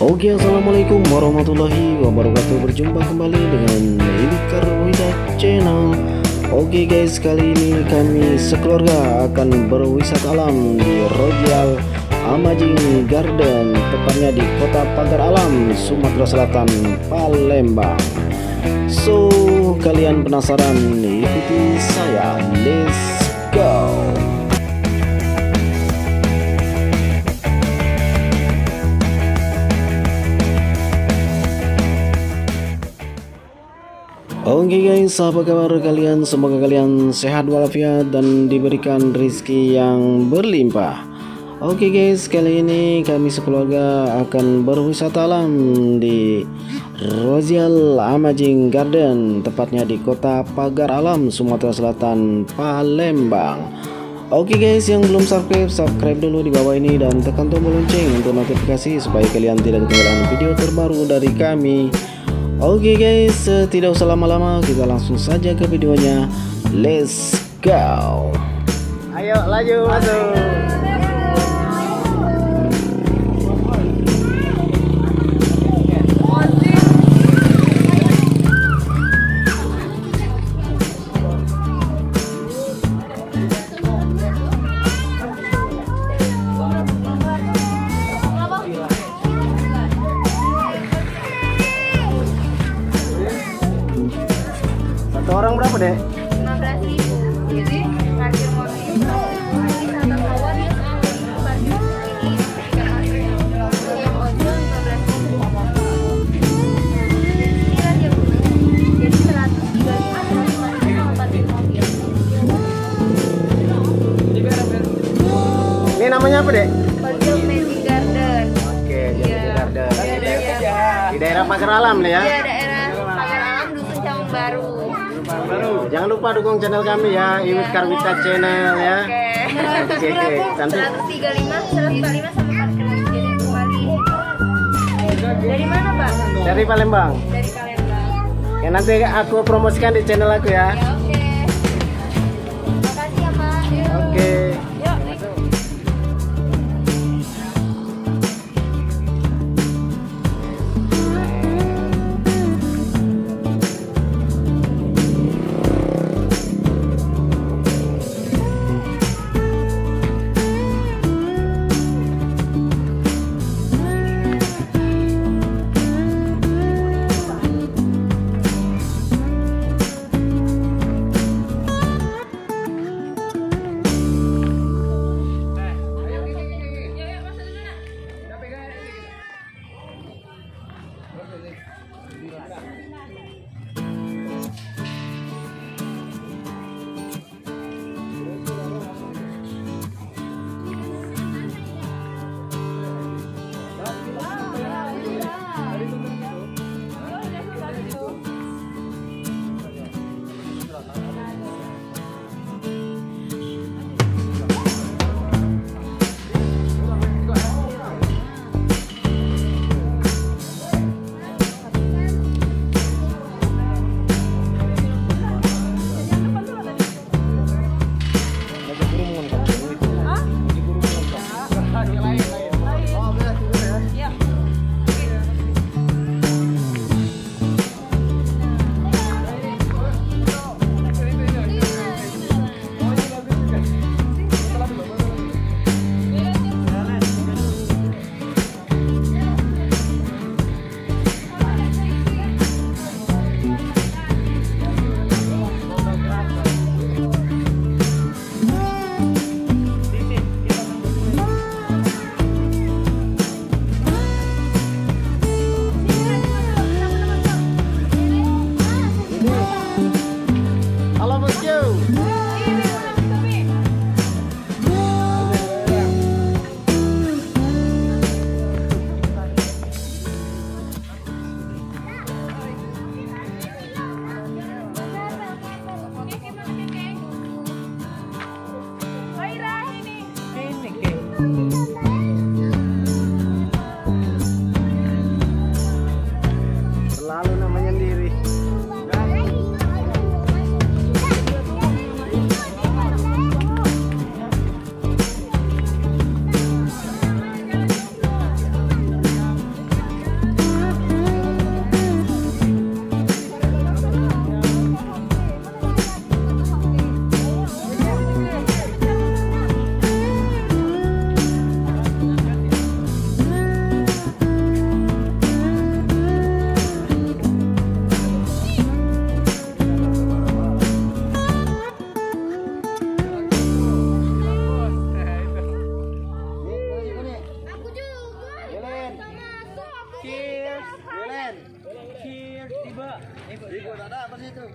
Oke, assalamualaikum warahmatullahi wabarakatuh. Berjumpa kembali dengan Iwit Karwida Channel. Oke guys, kali ini kami sekeluarga akan berwisata alam di Royal Amazing Garden, tepatnya di Kota Pagar Alam, Sumatera Selatan, Palembang. So, kalian penasaran? Ikuti saya, let's go. Oke guys, apa kabar kalian? Semoga kalian sehat walafiat dan diberikan rezeki yang berlimpah. Oke guys, kali ini kami sekeluarga akan berwisata alam di Royal Amazing Garden, tepatnya di Kota Pagar Alam, Sumatera Selatan, Palembang. Oke guys, yang belum subscribe dulu di bawah ini dan tekan tombol lonceng untuk notifikasi supaya kalian tidak ketinggalan video terbaru dari kami. Oke guys, tidak usah lama-lama, kita langsung saja ke videonya. Let's go. Ayo laju masuk. Satu orang berapa dek? 15.000. Jadi parkir mobil wisata tower ya baju ini ikan asin yang ojol 15.000. Ini aja bu. Jadi 135 sama parkir mobil. Ini namanya apa dek? Royal Amazing Garden. Oke, Iya. Garden. Iya, Di daerah Pagar Alam nih ya. Iya, daerah Pagar Alam, Dusun Cawang Baru. Jangan lupa dukung channel kami ya, Iwit Karwida Channel ya. Oke. Cantik. 145 sama parkir mobil yang kembali. Dari mana, Bang? Dari Palembang. Dari Palembang. Ya nanti aku promosikan di channel aku ya. Ya, oke. Makasih ya, Pak. Yuk. Oke. Yuk. Cheers. Belen. Cheers. Tiba. Ibu ada apa sih itu?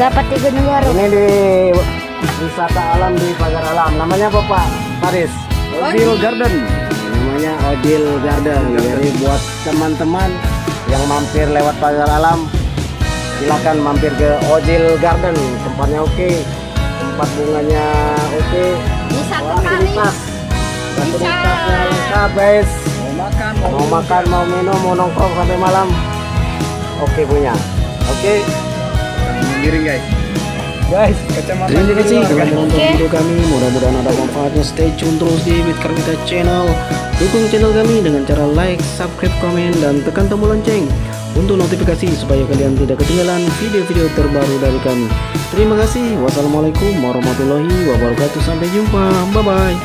Dapat 3 negara. Ini di wisata alam di Pagar Alam. Namanya apa Pak Faris? Ojil Garden. Namanya Ojil Garden. Jadi buat teman-teman yang mampir lewat Pagar Alam, silakan mampir ke Ojil Garden. Tempatnya oke, tempat bunganya oke. Fasilitasnya lengkap guys. Mau makan, mau minum, mau nongkrong sampai malam, oke punya. Oke. Miring guys, terima kasih telah menonton video kami. Mudah-mudahan ada manfaatnya. Stay tune terus di Witkarmita Channel. Dukung channel kami dengan cara like, subscribe, komen, dan tekan tombol lonceng untuk notifikasi supaya kalian tidak ketinggalan video-video terbaru dari kami. Terima kasih. Wassalamualaikum warahmatullahi wabarakatuh. Sampai jumpa. Bye bye.